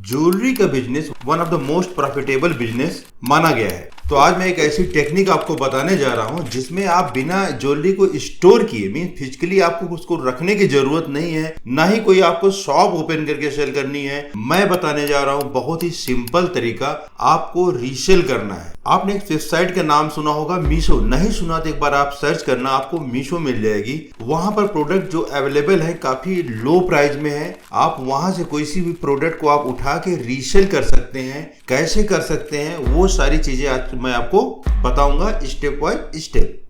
Jewellery का business one of the most profitable business माना गया है। तो आज मैं एक ऐसी टेक्निक आपको बताने जा रहा हूं जिसमें आप बिना ज्वेलरी को स्टोर किए मीन फिजिकली आपको उसको रखने की जरूरत नहीं है, ना ही कोई आपको शॉप ओपन करके सेल करनी है। मैं बताने जा रहा हूं बहुत ही सिंपल तरीका, आपको रीसेल करना है। आपने एक वेबसाइट का नाम सुना होगा मीशो, नहीं सुना तो एक बार आप सर्च करना, आपको मीशो मिल जाएगी। वहां पर प्रोडक्ट जो अवेलेबल है काफी लो प्राइस में है। आप वहां से कोई सी भी प्रोडक्ट को आप उठा के रीसेल कर सकते हैं। कैसे कर सकते हैं वो सारी चीजें आज मैं आपको बताऊंगा step by step.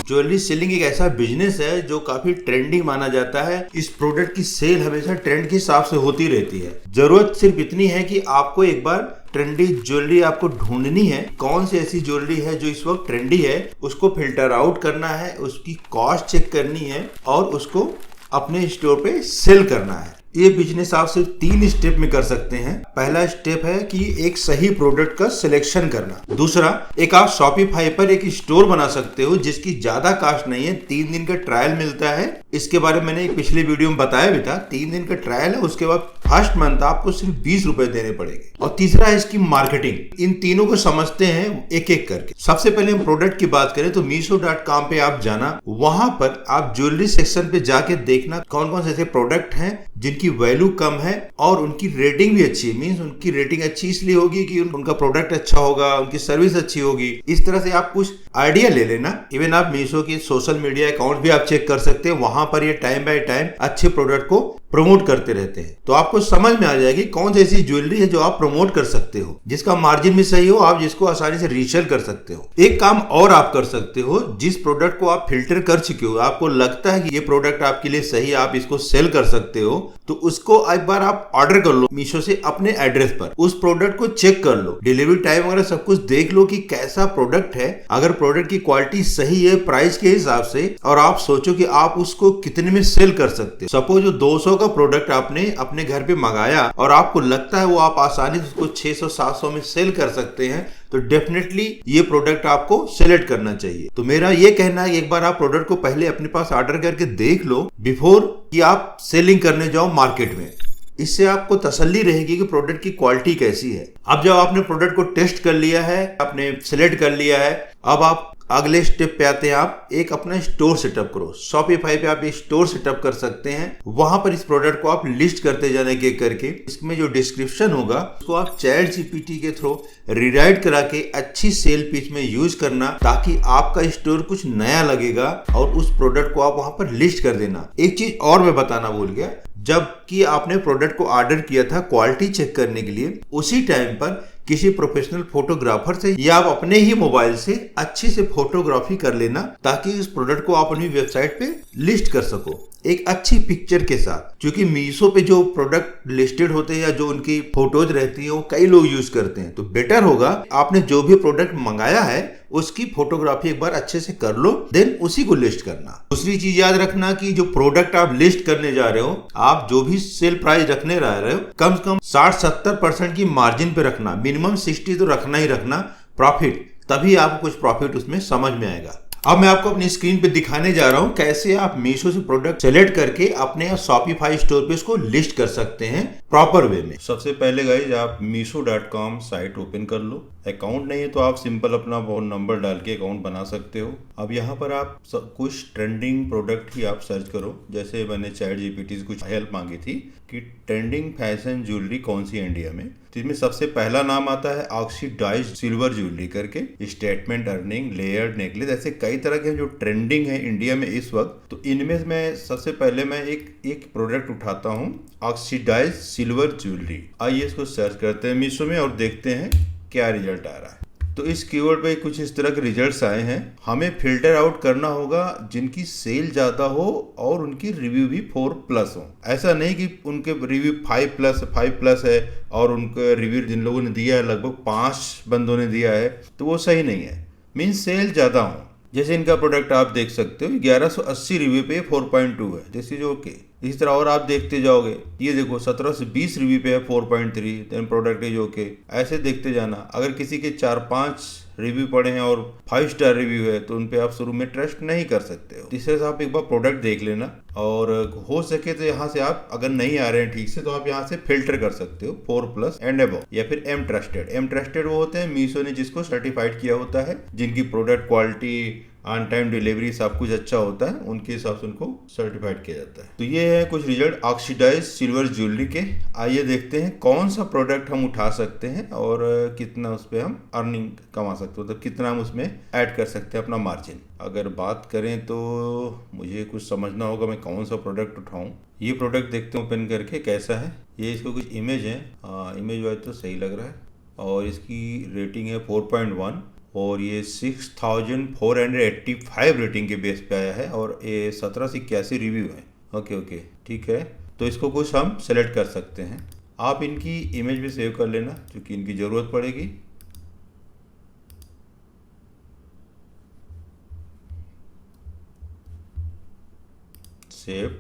Jewellery selling एक ऐसा बिजनेस है जो काफी ट्रेंडिंग माना जाता है। इस प्रोडक्ट की सेल हमेशा ट्रेंड के हिसाब से होती रहती है। जरूरत सिर्फ इतनी है कि आपको एक बार ट्रेंडी ज्वेलरी आपको ढूंढनी है। कौन सी ऐसी ज्वेलरी है जो इस वक्त ट्रेंडी है, उसको फिल्टर आउट करना है, उसकी कॉस्ट चेक करनी है और उसको अपने स्टोर पे सेल करना है। ये बिजनेस आप सिर्फ 3 स्टेप में कर सकते हैं। पहला स्टेप है कि एक सही प्रोडक्ट का सिलेक्शन करना। दूसरा, एक आप शॉपिफाई पर एक स्टोर बना सकते हो जिसकी ज्यादा कॉस्ट नहीं है। 3 दिन का ट्रायल मिलता है, इसके बारे में मैंने एक पिछले वीडियो में बताया भी था। 3 दिन का ट्रायल है, उसके बाद फर्स्ट मंथ आपको सिर्फ 20 रुपए देने पड़ेंगे। और तीसरा है इसकी मार्केटिंग। इन तीनों को समझते हैं एक एक करके। सबसे पहले हम प्रोडक्ट की बात करें तो meesho.com पे आप जाना, वहां पर आप ज्वेलरी सेक्शन पे जाके देखना कौन कौन से ऐसे प्रोडक्ट हैं जिनकी वैल्यू कम है और उनकी रेटिंग भी अच्छी है। मींस उनकी रेटिंग अच्छी इसलिए होगी कि उनका प्रोडक्ट अच्छा होगा, उनकी सर्विस अच्छी होगी। इस तरह से आप कुछ आइडिया ले लेना। इवन आप मीशो की सोशल मीडिया अकाउंट भी आप चेक कर सकते हैं, वहां पर ये टाइम बाय टाइम अच्छे प्रोडक्ट को प्रमोट करते रहते हैं। तो आपको समझ में आ जाएगी कौन सी ऐसी ज्वेलरी है जो आप प्रमोट कर सकते हो, जिसका मार्जिन भी सही हो, आप जिसको आसानी से रीसेल कर सकते हो। एक काम और आप कर सकते हो, जिस प्रोडक्ट को आप फिल्टर कर चुके हो, आपको लगता है कि ये प्रोडक्ट आपके लिए सही, आप इसको सेल कर सकते हो, तो उसको एक बार आप ऑर्डर कर लो मीशो से अपने एड्रेस पर। उस प्रोडक्ट को चेक कर लो, डिलीवरी टाइम वगैरह सब कुछ देख लो कि कैसा प्रोडक्ट है। अगर प्रोडक्ट की क्वालिटी सही है प्राइस के हिसाब से, और आप सोचो कि आप उसको कितने में सेल कर सकते हो। सपोज जो 200 का प्रोडक्ट आपने अपने घर पे मंगाया और आपको लगता है वो आप आसानी से उसको 600-700 में सेल कर सकते हैं, तो डेफिनेटली ये प्रोडक्ट आपको सेलेक्ट करना चाहिए। तो मेरा ये कहना है एक बार आप प्रोडक्ट को पहले अपने पास ऑर्डर करके देख लो बिफोर कि आप सेलिंग करने जाओ मार्केट में। इससे आपको तसल्ली रहेगी कि प्रोडक्ट की क्वालिटी कैसी है। अब जब आपने प्रोडक्ट को टेस्ट कर लिया है, आपने सिलेक्ट कर लिया है, अब आप अगले स्टेप पे आते हैं। आप एक अपना स्टोर सेटअप करो। शॉपिफाई पे आप एक स्टोर सेटअप कर सकते हैं। वहां पर इस प्रोडक्ट को आप लिस्ट करते जाने के करके, इसमें जो डिस्क्रिप्शन होगा उसको आप चैट जीपीटी के थ्रू रीराइट करा के अच्छी सेल पिच में यूज करना, ताकि आपका स्टोर कुछ नया लगेगा और उस प्रोडक्ट को आप वहां पर लिस्ट कर देना। एक चीज और मैं बताना भूल गया, जबकि आपने प्रोडक्ट को ऑर्डर किया था क्वालिटी चेक करने के लिए, उसी टाइम पर किसी प्रोफेशनल फोटोग्राफर से या आप अपने ही मोबाइल से अच्छे से फोटोग्राफी कर लेना, ताकि इस प्रोडक्ट को आप अपनी वेबसाइट पे लिस्ट कर सको एक अच्छी पिक्चर के साथ। क्योंकि मीशो पे जो प्रोडक्ट लिस्टेड होते हैं या जो उनकी फोटोज रहती है वो कई लोग यूज करते हैं, तो बेटर होगा आपने जो भी प्रोडक्ट मंगाया है उसकी फोटोग्राफी एक बार अच्छे से कर लो, देन उसी को लिस्ट करना। दूसरी चीज याद रखना कि जो प्रोडक्ट आप लिस्ट करने जा रहे हो, आप जो भी सेल प्राइस रखने जा रहे हो, कम से कम 60-70% की मार्जिन पे रखना। मिनिमम 60 तो रखना ही रखना प्रॉफिट, तभी आपको कुछ प्रॉफिट उसमें समझ में आएगा। अब मैं आपको अपनी स्क्रीन पे दिखाने जा रहा हूं कैसे आप मीशो से प्रोडक्ट सेलेक्ट करके अपने शॉपिफाई स्टोर पे इसको लिस्ट कर सकते हैं प्रॉपर वे में। सबसे पहले गाइज आप meesho.com साइट ओपन कर लो। अकाउंट नहीं है तो आप सिंपल अपना फोन नंबर डाल के अकाउंट बना सकते हो। अब यहाँ पर आप कुछ ट्रेंडिंग प्रोडक्ट ही आप सर्च करो। जैसे मैंने चैट जीपीटी से कुछ हेल्प मांगी थी कि ट्रेंडिंग फैशन ज्वेलरी कौन सी है इंडिया में, तो इसमें सबसे पहला नाम आता है ऑक्सीडाइज्ड सिल्वर ज्वेलरी करके, स्टेटमेंट अर्निंग, लेयर्ड नेकलेस, ऐसे कई तरह के जो ट्रेंडिंग है इंडिया में इस वक्त। तो इनमें मैं सबसे पहले मैं एक प्रोडक्ट उठाता हूँ, ऑक्सीडाइज्ड सिल्वर ज्वेलरी। आइए इसको सर्च करते हैं मीशो में और देखते हैं क्या रिजल्ट आ रहा है। तो इस कीवर्ड पे कुछ इस तरह के रिजल्ट्स आए हैं। हमें फिल्टर आउट करना होगा जिनकी सेल ज़्यादा हो और उनकी रिव्यू भी 4+ हो। ऐसा नहीं कि उनके रिव्यू 5+ है और उनका रिव्यू जिन लोगों ने दिया है लगभग 5 बंदों ने दिया है, तो वो सही नहीं है। मीन्स सेल ज़्यादा हो। जैसे इनका प्रोडक्ट आप देख सकते हो 1180 रिव्यू पे 4.2 है, जैसे जो ओके। इसी तरह और आप देखते जाओगे, ये देखो 1720 रिव्यू पे है 4.3, देन प्रोडक्ट इज ओके। ऐसे देखते जाना। अगर किसी के 4-5 रिव्यू पढ़े हैं और 5 स्टार रिव्यू है तो उन पे आप शुरू में ट्रस्ट नहीं कर सकते हो। तीसरे से आप एक बार प्रोडक्ट देख लेना, और हो सके तो यहाँ से आप अगर नहीं आ रहे हैं ठीक से तो आप यहाँ से फिल्टर कर सकते हो 4+ एंड अबव, या फिर एम ट्रस्टेड वो होते हैं मीशो ने जिसको सर्टिफाइड किया होता है, जिनकी product quality, on time delivery सब कुछ अच्छा होता है, उनके हिसाब से उनको सर्टिफाइड किया जाता है। तो ये है कुछ रिजल्ट ऑक्सीडाइज सिल्वर ज्वेलरी के। आइए देखते हैं कौन सा प्रोडक्ट हम उठा सकते हैं और कितना उस पर हम अर्निंग कमा सकते हैं, मतलब कितना हम उसमें ऐड कर सकते हैं अपना मार्जिन। अगर बात करें तो मुझे कुछ समझना होगा मैं कौन सा प्रोडक्ट उठाऊं। ये प्रोडक्ट देखते हैं ओपन करके कैसा है। ये इसको कुछ इमेज है, इमेज वाइज तो सही लग रहा है, और इसकी रेटिंग है 4.1 और ये 6485 रेटिंग के बेस पे आया है और ये 17 से 81 रिव्यू है। ओके ठीक है, तो इसको कुछ हम सेलेक्ट कर सकते हैं। आप इनकी इमेज भी सेव कर लेना क्योंकि इनकी ज़रूरत पड़ेगी। सेव।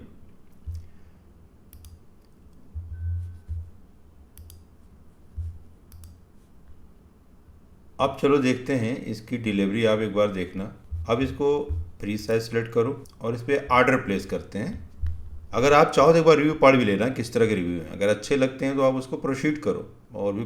अब चलो देखते हैं इसकी डिलीवरी, आप एक बार देखना। अब इसको फ्री साइज सेलेक्ट करो और इस पर ऑर्डर प्लेस करते हैं। अगर आप चाहो तो एक बार रिव्यू पढ़ भी लेना किस तरह के रिव्यू हैं, अगर अच्छे लगते हैं तो आप उसको प्रोसीड करो। और भी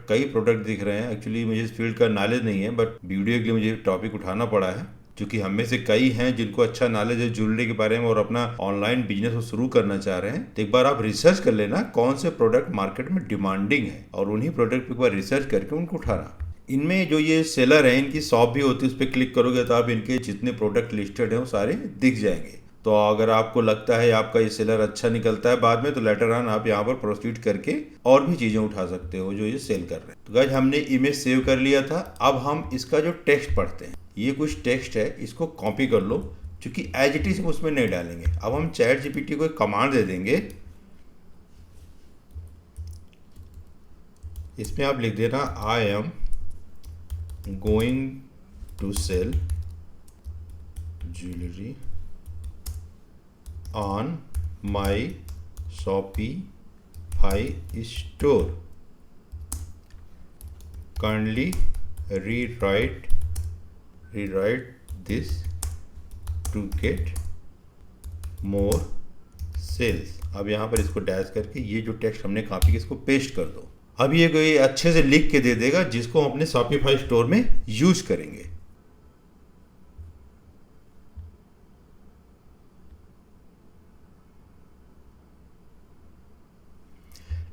कई प्रोडक्ट दिख रहे हैं। एक्चुअली मुझे इस फील्ड का नॉलेज नहीं है, बट वीडियो के लिए मुझे टॉपिक उठाना पड़ा है क्योंकि हम में से कई हैं जिनको अच्छा नॉलेज है ज्वेलरी के बारे में और अपना ऑनलाइन बिजनेस को शुरू करना चाह रहे हैं। तो एक बार आप रिसर्च कर लेना कौन से प्रोडक्ट मार्केट में डिमांडिंग है और उन्हीं प्रोडक्ट पर एक बार रिसर्च करके उनको उठाना। इनमें जो ये सेलर है इनकी शॉप भी होती है, उस पर क्लिक करोगे तो आप इनके जितने प्रोडक्ट लिस्टेड हैं वो सारे दिख जाएंगे। तो अगर आपको लगता है आपका ये सेलर अच्छा निकलता है बाद में, तो लेटर ऑन आप यहाँ पर प्रोसीड करके और भी चीज़ें उठा सकते हो जो ये सेल कर रहे हैं। तो गाइस हमने इमेज सेव कर लिया था। अब हम इसका जो टेक्स्ट पढ़ते हैं, ये कुछ टेक्स्ट है, इसको कॉपी कर लो क्योंकि एज इट इज उसमें नहीं डालेंगे। अब हम चैट जीपीटी को एक कमांड दे देंगे, इसमें आप लिख देना I am going to sell jewelry on my Shopify store. Kindly rewrite this to get more sales. अब यहाँ पर इसको डैश करके ये जो टेक्स्ट हमने कॉपी किया इसको पेस्ट कर दो। अब ये कोई अच्छे से लिख के दे देगा जिसको हम अपने शॉपिफाई स्टोर में यूज करेंगे।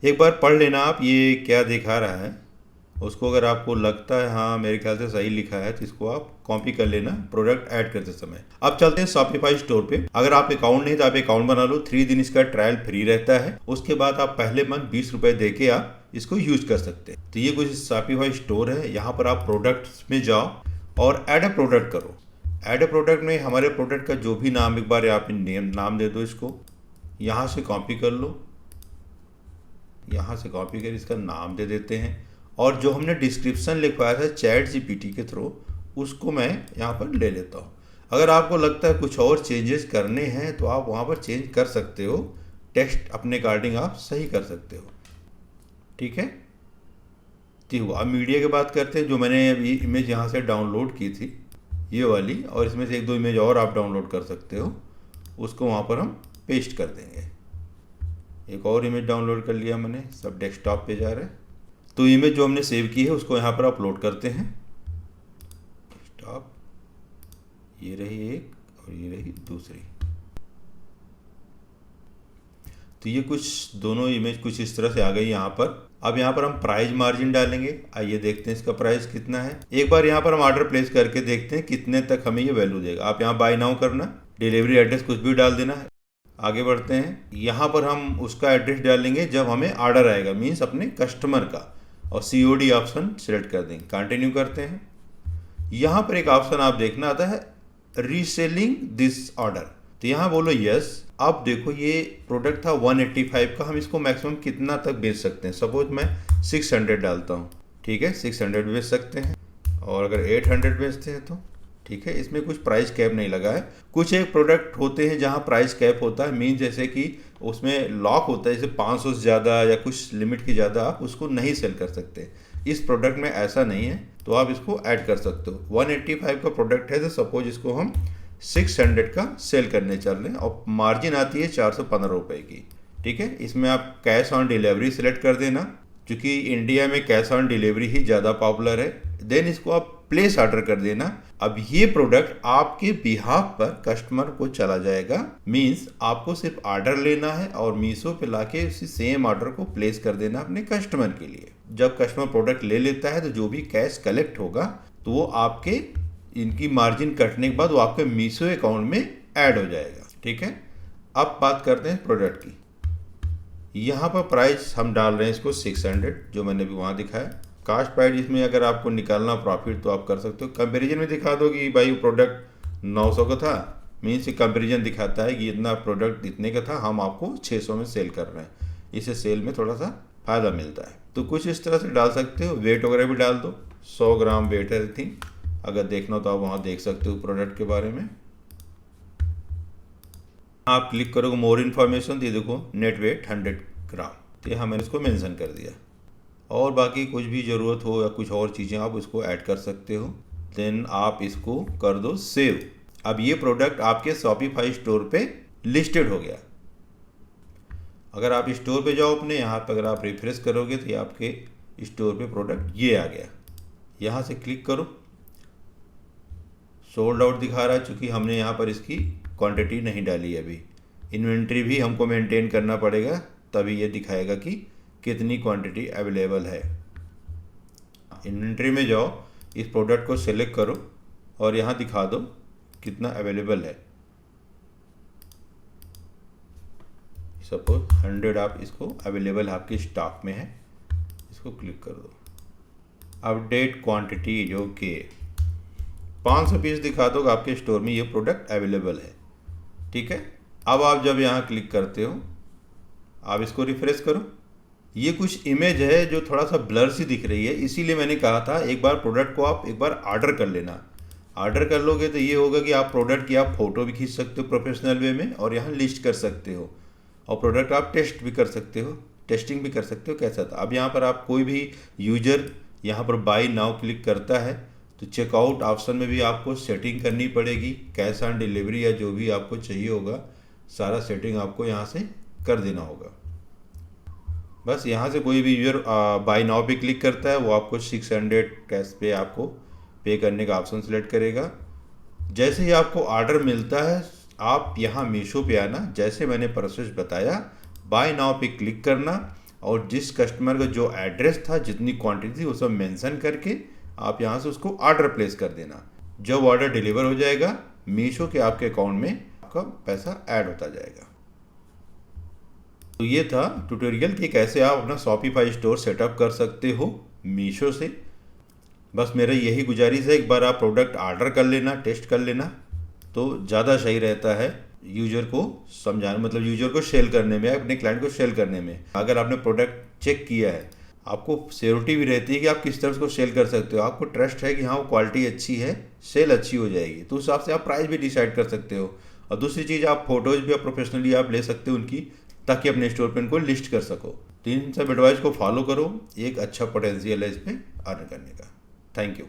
एक बार पढ़ लेना आप ये क्या दिखा रहा है उसको। अगर आपको लगता है हाँ मेरे ख्याल से सही लिखा है तो इसको आप कॉपी कर लेना प्रोडक्ट ऐड करते समय। अब चलते हैं शॉपिफाई स्टोर पे। अगर आप अकाउंट नहीं तो आप अकाउंट बना लो, 3 दिन इसका ट्रायल फ्री रहता है। उसके बाद आप पहले मंथ 20 रुपए दे के आप इसको यूज कर सकते हैं। तो ये कुछ शॉपिफाई स्टोर है, यहाँ पर आप प्रोडक्ट्स में जाओ और ऐड अ प्रोडक्ट करो। ऐड अ प्रोडक्ट में हमारे प्रोडक्ट का जो भी नाम, एक बार आप नाम दे दो इसको, यहाँ से कॉपी कर लो, यहाँ से कॉपी कर इसका नाम दे देते हैं। और जो हमने डिस्क्रिप्शन लिखवाया था चैट जीपीटी के थ्रू उसको मैं यहाँ पर ले लेता हूँ। अगर आपको लगता है कुछ और चेंजेस करने हैं तो आप वहाँ पर चेंज कर सकते हो, टेक्स्ट अपने अकॉर्डिंग आप सही कर सकते हो। ठीक है, ठीक हुआ। अब मीडिया की बात करते हैं। जो मैंने अभी इमेज यहाँ से डाउनलोड की थी ये वाली, और इसमें से 1-2 इमेज और आप डाउनलोड कर सकते हो, उसको वहाँ पर हम पेस्ट कर देंगे। एक और इमेज डाउनलोड कर लिया मैंने, सब डेस्कटॉप पे जा रहा है। तो इमेज जो हमने सेव की है उसको यहाँ पर अपलोड करते हैं। डेस्कटॉप, ये रही एक और ये रही दूसरी। तो ये कुछ दोनों इमेज कुछ इस तरह से आ गई यहाँ पर। अब यहाँ पर हम प्राइस मार्जिन डालेंगे। आइए देखते हैं इसका प्राइस कितना है। एक बार यहाँ पर हम ऑर्डर प्लेस करके देखते हैं कितने तक हमें ये वैल्यू देगा। आप यहाँ बाय नाउ करना, डिलीवरी एड्रेस कुछ भी डाल देना। आगे बढ़ते हैं। यहाँ पर हम उसका एड्रेस डालेंगे जब हमें ऑर्डर आएगा, मीन्स अपने कस्टमर का, और COD ऑप्शन सिलेक्ट कर देंगे। कंटिन्यू करते हैं। यहाँ पर एक ऑप्शन आप देखना आता है रीसेलिंग दिस ऑर्डर, तो यहाँ बोलो यस। अब देखो ये प्रोडक्ट था 185 का, हम इसको मैक्सिमम कितना तक बेच सकते हैं। सपोज मैं 600 डालता हूँ, ठीक है, 600 बेच सकते हैं। और अगर 800 बेचते हैं तो ठीक है, इसमें कुछ प्राइस कैप नहीं लगा है। कुछ एक प्रोडक्ट होते हैं जहाँ प्राइस कैप होता है, मीन जैसे कि उसमें लॉक होता है, जैसे 500 से ज़्यादा या कुछ लिमिट की ज़्यादा आप उसको नहीं सेल कर सकते। इस प्रोडक्ट में ऐसा नहीं है, तो आप इसको ऐड कर सकते हो। 185 का प्रोडक्ट है, तो सपोज इसको हम 600 का सेल करने चल रहे हैं और मार्जिन आती है 415 रुपये की। ठीक है, इसमें आप कैश ऑन डिलीवरी सिलेक्ट कर देना, क्योंकि इंडिया में कैश ऑन डिलीवरी ही ज़्यादा पॉपुलर है। देन इसको आप प्लेस ऑर्डर कर देना। अब ये प्रोडक्ट आपके बिहाफ पर कस्टमर को चला जाएगा। मींस आपको सिर्फ ऑर्डर लेना है और मीशो पे लाके उसी सेम ऑर्डर को प्लेस कर देना अपने कस्टमर के लिए। जब कस्टमर प्रोडक्ट ले लेता है तो जो भी कैश कलेक्ट होगा तो वो आपके इनकी मार्जिन कटने के बाद वो आपके मीशो अकाउंट में ऐड हो जाएगा। ठीक है, अब बात करते हैं प्रोडक्ट की। यहाँ पर प्राइस हम डाल रहे हैं इसको 600, जो मैंने भी वहाँ दिखाया। कास्ट प्राइस इसमें अगर आपको निकालना प्रॉफिट तो आप कर सकते हो। कंपैरिजन में दिखा दो कि भाई प्रोडक्ट 900 का था, मीन्स कंपैरिजन दिखाता है कि इतना प्रोडक्ट इतने का था, हम आपको 600 में सेल कर रहे हैं। इससे सेल में थोड़ा सा फ़ायदा मिलता है। तो कुछ इस तरह से डाल सकते हो। वेट वगैरह भी डाल दो, 100 ग्राम वेट है एवरीथिंग। अगर देखना हो तो आप वहाँ देख सकते हो प्रोडक्ट के बारे में। आप क्लिक करोगे मोर इन्फॉर्मेशन, तो देखो नेट वेट 100 ग्राम, तो यहाँ मैंने इसको मेंशन कर दिया। और बाकी कुछ भी ज़रूरत हो या कुछ और चीज़ें आप उसको ऐड कर सकते हो। देन आप इसको कर दो सेव। अब ये प्रोडक्ट आपके शॉपिफाई स्टोर पे लिस्टेड हो गया। अगर आप स्टोर पे जाओ अपने, यहाँ पर अगर आप रिफ्रेश करोगे तो ये आपके स्टोर पे प्रोडक्ट ये आ गया। यहाँ से क्लिक करो, सोल्ड आउट दिखा रहा है, चूँकि हमने यहाँ पर इसकी क्वांटिटी नहीं डाली है अभी। इन्वेंट्री भी हमको मेंटेन करना पड़ेगा, तभी ये दिखाएगा कि कितनी क्वांटिटी अवेलेबल है। इन्वेंट्री में जाओ, इस प्रोडक्ट को सिलेक्ट करो और यहाँ दिखा दो कितना अवेलेबल है। सपोज 100 आप इसको अवेलेबल आपके स्टॉक में है, इसको क्लिक कर दो। अपडेट क्वांटिटी जो कि 500 पीस दिखा दो आपके स्टोर में ये प्रोडक्ट अवेलेबल है। ठीक है, अब आप जब यहाँ क्लिक करते हो, आप इसको रिफ्रेश करो। ये कुछ इमेज है जो थोड़ा सा ब्लर सी दिख रही है, इसीलिए मैंने कहा था एक बार प्रोडक्ट को आप एक बार ऑर्डर कर लेना। ऑर्डर कर लोगे तो ये होगा कि आप प्रोडक्ट की आप फ़ोटो भी खींच सकते हो प्रोफेशनल वे में, और यहाँ लिस्ट कर सकते हो, और प्रोडक्ट आप टेस्ट भी कर सकते हो, टेस्टिंग भी कर सकते हो कैसा था। अब यहाँ पर आप कोई भी यूजर यहाँ पर बाय नाउ क्लिक करता है तो चेकआउट ऑप्शन में भी आपको सेटिंग करनी पड़ेगी। कैश ऑन डिलीवरी या जो भी आपको चाहिए होगा, सारा सेटिंग आपको यहाँ से कर देना होगा। बस यहाँ से कोई भी यूजर बाय नाउ पे क्लिक करता है, वो आपको 600 कैश पे आपको पे करने का ऑप्शन सेलेक्ट करेगा। जैसे ही आपको ऑर्डर मिलता है, आप यहाँ मीशो पे आना, जैसे मैंने प्रोसेस बताया, बाय नाउ पे क्लिक करना और जिस कस्टमर का जो एड्रेस था, जितनी क्वांटिटी थी, वो सब मेंशन करके आप यहाँ से उसको ऑर्डर प्लेस कर देना। जब ऑर्डर डिलीवर हो जाएगा, मीशो के आपके अकाउंट में आपका पैसा ऐड होता जाएगा। तो ये था ट्यूटोरियल कि कैसे आप अपना शॉपिफाई स्टोर सेटअप कर सकते हो मीशो से। बस मेरा यही गुजारिश है, एक बार आप प्रोडक्ट ऑर्डर कर लेना, टेस्ट कर लेना, तो ज़्यादा सही रहता है यूजर को समझाने, मतलब यूजर को सेल करने में, अपने क्लाइंट को सेल करने में। अगर आपने प्रोडक्ट चेक किया है, आपको श्योरिटी भी रहती है कि आप किस तरह से सेल कर सकते हो, आपको ट्रस्ट है कि हाँ वो क्वालिटी अच्छी है, सेल अच्छी हो जाएगी, तो उस हिसाब से आप प्राइस भी डिसाइड कर सकते हो। और दूसरी चीज़, आप फोटोज भी आप प्रोफेशनली आप ले सकते हो उनकी, ताकि अपने स्टोर पे इनको लिस्ट कर सको। तो इन सब एडवाइस को फॉलो करो, एक अच्छा पोटेंशियल है इस पे अर्न करने का। Thank you.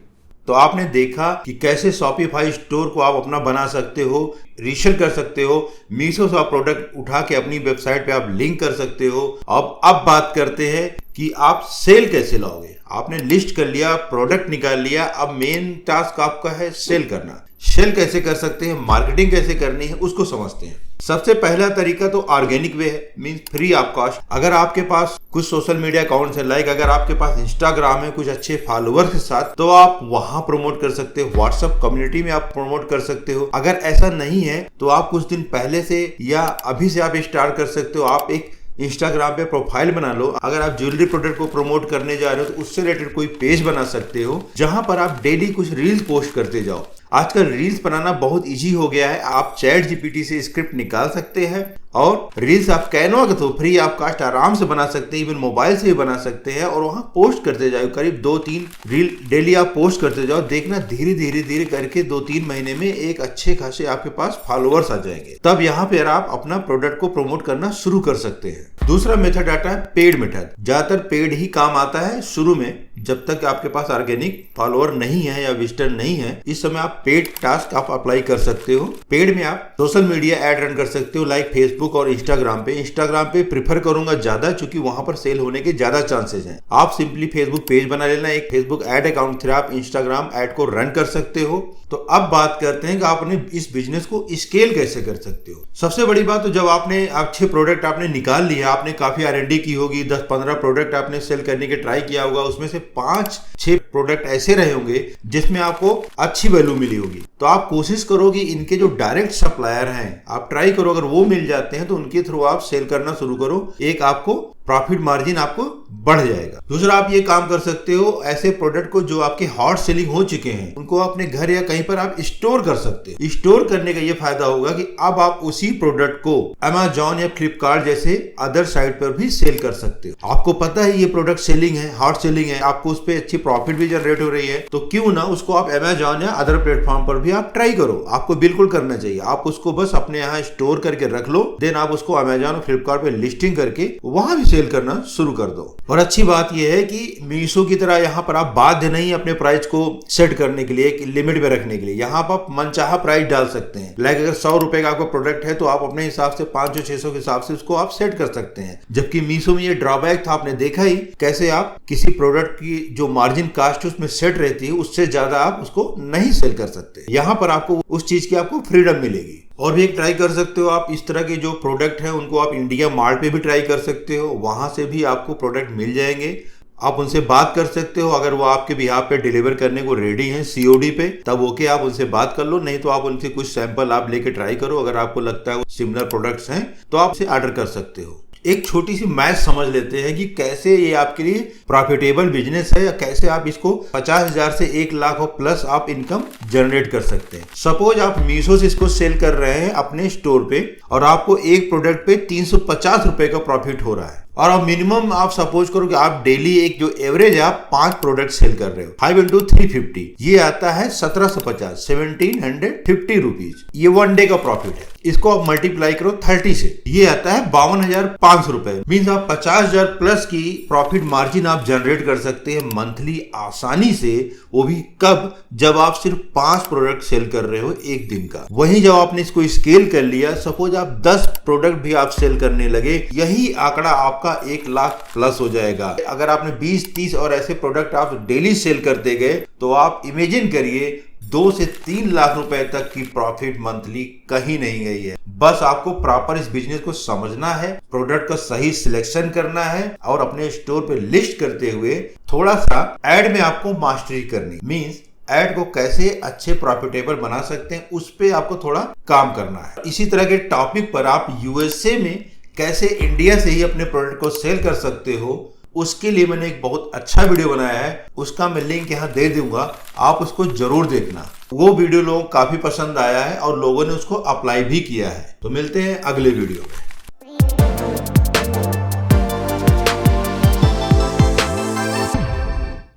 तो आपने देखा कि कैसे शॉपिफाई स्टोर को आप अपना बना सकते हो, रीसेल कर सकते हो, मीशो से आप प्रोडक्ट उठा के अपनी वेबसाइट पे आप लिंक कर सकते हो। अब बात करते हैं कि आप सेल कैसे लाओगे। आपने लिस्ट कर लिया, प्रोडक्ट निकाल लिया, अब मेन टास्क आपका है सेल करना। सेल कैसे कर सकते हैं, मार्केटिंग कैसे करनी है, उसको समझते हैं। सबसे पहला तरीका तो ऑर्गेनिक वे है, मींस फ्री ऑफ कॉस्ट। अगर आपके पास कुछ सोशल मीडिया अकाउंट्स है, लाइक अगर आपके पास इंस्टाग्राम है कुछ अच्छे फॉलोअर्स के साथ, तो आप वहां प्रमोट कर सकते हो, व्हाट्सएप कम्युनिटी में आप प्रमोट कर सकते हो। अगर ऐसा नहीं है तो आप कुछ दिन पहले से या अभी से आप स्टार्ट कर सकते हो। आप एक इंस्टाग्राम पे प्रोफाइल बना लो। अगर आप ज्वेलरी प्रोडक्ट को प्रमोट करने जा रहे हो तो उससे रिलेटेड कोई पेज बना सकते हो, जहां पर आप डेली कुछ रील्स पोस्ट करते जाओ। आजकल रील्स बनाना बहुत इजी हो गया है। आप चैट जीपीटी से स्क्रिप्ट निकाल सकते हैं और रील्स आप कैनवा के थ्रू फ्री आप कास्ट आराम से बना सकते हैं, इवन मोबाइल से भी बना सकते हैं और वहां पोस्ट करते जाओ। करीब 2-3 रील डेली आप पोस्ट करते जाओ, देखना धीरे धीरे धीरे करके 2-3 महीने में एक अच्छे खासे आपके पास फॉलोअर्स आ जाएंगे। तब यहाँ पे आप अपना प्रोडक्ट को प्रमोट करना शुरू कर सकते हैं। दूसरा मेथड आता है पेड मेथड। ज्यादातर पेड ही काम आता है शुरू में, जब तक आपके पास ऑर्गेनिक फॉलोअर नहीं है या विजिटर नहीं है। इस समय आप पेड टास्क आप अप्लाई कर सकते हो। पेड में आप सोशल मीडिया एड रन कर सकते हो, लाइक फेसबुक और इंस्टाग्राम पे। इंस्टाग्राम पे प्रीफर करूंगा ज्यादा, क्योंकि वहां पर सेल होने के ज्यादा चांसेस हैं। आप सिंपली फेसबुक पेज बना लेना, एक फेसबुक एड अकाउंट, फिर आप इंस्टाग्राम एड को रन कर सकते हो। तो अब बात करते हैं कि आपने इस बिजनेस को स्केल कैसे कर सकते हो। सबसे बड़ी बात तो जब आपने अच्छे प्रोडक्ट आपने निकाल लिया, आपने काफी R&D की होगी, 10-15 प्रोडक्ट आपने सेल करने के ट्राई किया होगा, उसमें से 5-6 प्रोडक्ट ऐसे रहे होंगे जिसमें आपको अच्छी वैल्यू मिली होगी। तो आप कोशिश करो कि इनके जो डायरेक्ट सप्लायर हैं आप ट्राई करो, अगर वो मिल जाते हैं तो उनके थ्रू आप सेल करना शुरू करो। एक आपको प्रॉफिट मार्जिन आपको बढ़ जाएगा। दूसरा आप ये काम कर सकते हो, ऐसे प्रोडक्ट को जो आपके हॉट सेलिंग हो चुके हैं उनको अपने घर या कहीं पर आप स्टोर कर सकते हैं। स्टोर करने का ये फायदा होगा कि अब आप उसी प्रोडक्ट को Amazon या फ्लिपकार्ट जैसे अदर साइट पर भी सेल कर सकते हो। आपको पता है ये प्रोडक्ट सेलिंग है, हॉट सेलिंग है, आपको उस पर अच्छी प्रॉफिट भी जनरेट हो रही है, तो क्यों ना उसको आप Amazon या अदर प्लेटफॉर्म पर भी आप ट्राई करो। आपको बिल्कुल करना चाहिए। आप उसको बस अपने यहाँ स्टोर करके रख लो, देन आप उसको Amazon और फ्लिपकार्ट पे लिस्टिंग करके वहां भी सेल करना शुरू कर दो। और अच्छी बात यह है कि मीशो की तरह यहाँ पर आप बाध्य नहीं अपने प्राइस को सेट करने के लिए, एक लिमिट में रखने के लिए। यहाँ पर आप मनचाहा प्राइस डाल सकते हैं। लाइक अगर 100 रुपए का आपका प्रोडक्ट है तो आप अपने हिसाब से 500-600 के हिसाब से उसको आप सेट कर सकते हैं। जबकि मीशो में ये ड्रॉबैक था, आपने देखा ही कैसे आप किसी प्रोडक्ट की जो मार्जिन कास्ट उसमें सेट रहती है उससे ज्यादा आप उसको नहीं सेल कर सकते। यहाँ पर आपको उस चीज की आपको फ्रीडम मिलेगी। और भी एक ट्राई कर सकते हो आप, इस तरह के जो प्रोडक्ट हैं उनको आप इंडिया मार्ट पे भी ट्राई कर सकते हो, वहां से भी आपको प्रोडक्ट मिल जाएंगे। आप उनसे बात कर सकते हो, अगर वो आपके बिहाफ पे डिलीवर करने को रेडी हैं COD पे, तब ओके आप उनसे बात कर लो। नहीं तो आप उनसे कुछ सैंपल आप लेके ट्राई करो, अगर आपको लगता है वो सिमिलर प्रोडक्ट्स हैं तो आप उसे ऑर्डर कर सकते हो। एक छोटी सी मैथ समझ लेते हैं कि कैसे ये आपके लिए प्रॉफिटेबल बिजनेस है, या कैसे आप इसको 50,000 से 1 लाख और प्लस आप इनकम जनरेट कर सकते हैं। सपोज आप मीशो से इसको सेल कर रहे हैं अपने स्टोर पे और आपको एक प्रोडक्ट पे 350 रुपए का प्रॉफिट हो रहा है, और अब मिनिमम आप सपोज करो कि आप डेली एक जो एवरेज है आप 5 प्रोडक्ट सेल कर रहे हो, 5 × 350 ये आता है 1750, 1750 रुपीज। ये 1 डे का प्रॉफिट है। इसको आप मल्टीप्लाई करो 30 से, ये आता है 52,500 रुपए। मीन्स आप 50,000 प्लस की प्रॉफिट मार्जिन आप जनरेट कर सकते हैं मंथली आसानी से। वो भी कब? जब आप सिर्फ 5 प्रोडक्ट सेल कर रहे हो एक दिन का। वहीं जब आपने इसको स्केल कर लिया, सपोज आप 10 प्रोडक्ट भी आप सेल करने लगे, यही आंकड़ा आपका 1 लाख प्लस हो जाएगा। अगर आपने 20-30 और ऐसे प्रोडक्ट आप डेली सेल करते गए तो आप इमेजिन करिए 2 से 3 लाख रुपए तक की प्रॉफिट मंथली कहीं नहीं गई है। बस आपको प्रॉपर इस बिजनेस को समझना है, प्रोडक्ट का सही सिलेक्शन करना है और अपने स्टोर पे लिस्ट करते हुए थोड़ा सा एड में आपको मास्टरी करनी। मींस एड को कैसे अच्छे प्रॉफिटेबल बना सकते हैं उस पे आपको थोड़ा काम करना है। इसी तरह के टॉपिक पर आप USA में कैसे इंडिया से ही अपने प्रोडक्ट को सेल कर सकते हो, उसके लिए मैंने एक बहुत अच्छा वीडियो बनाया है, उसका मैं लिंक यहाँ दे दूंगा, आप उसको जरूर देखना। वो वीडियो लोगों को काफी पसंद आया है और लोगों ने उसको अप्लाई भी किया है। तो मिलते हैं अगले वीडियो में।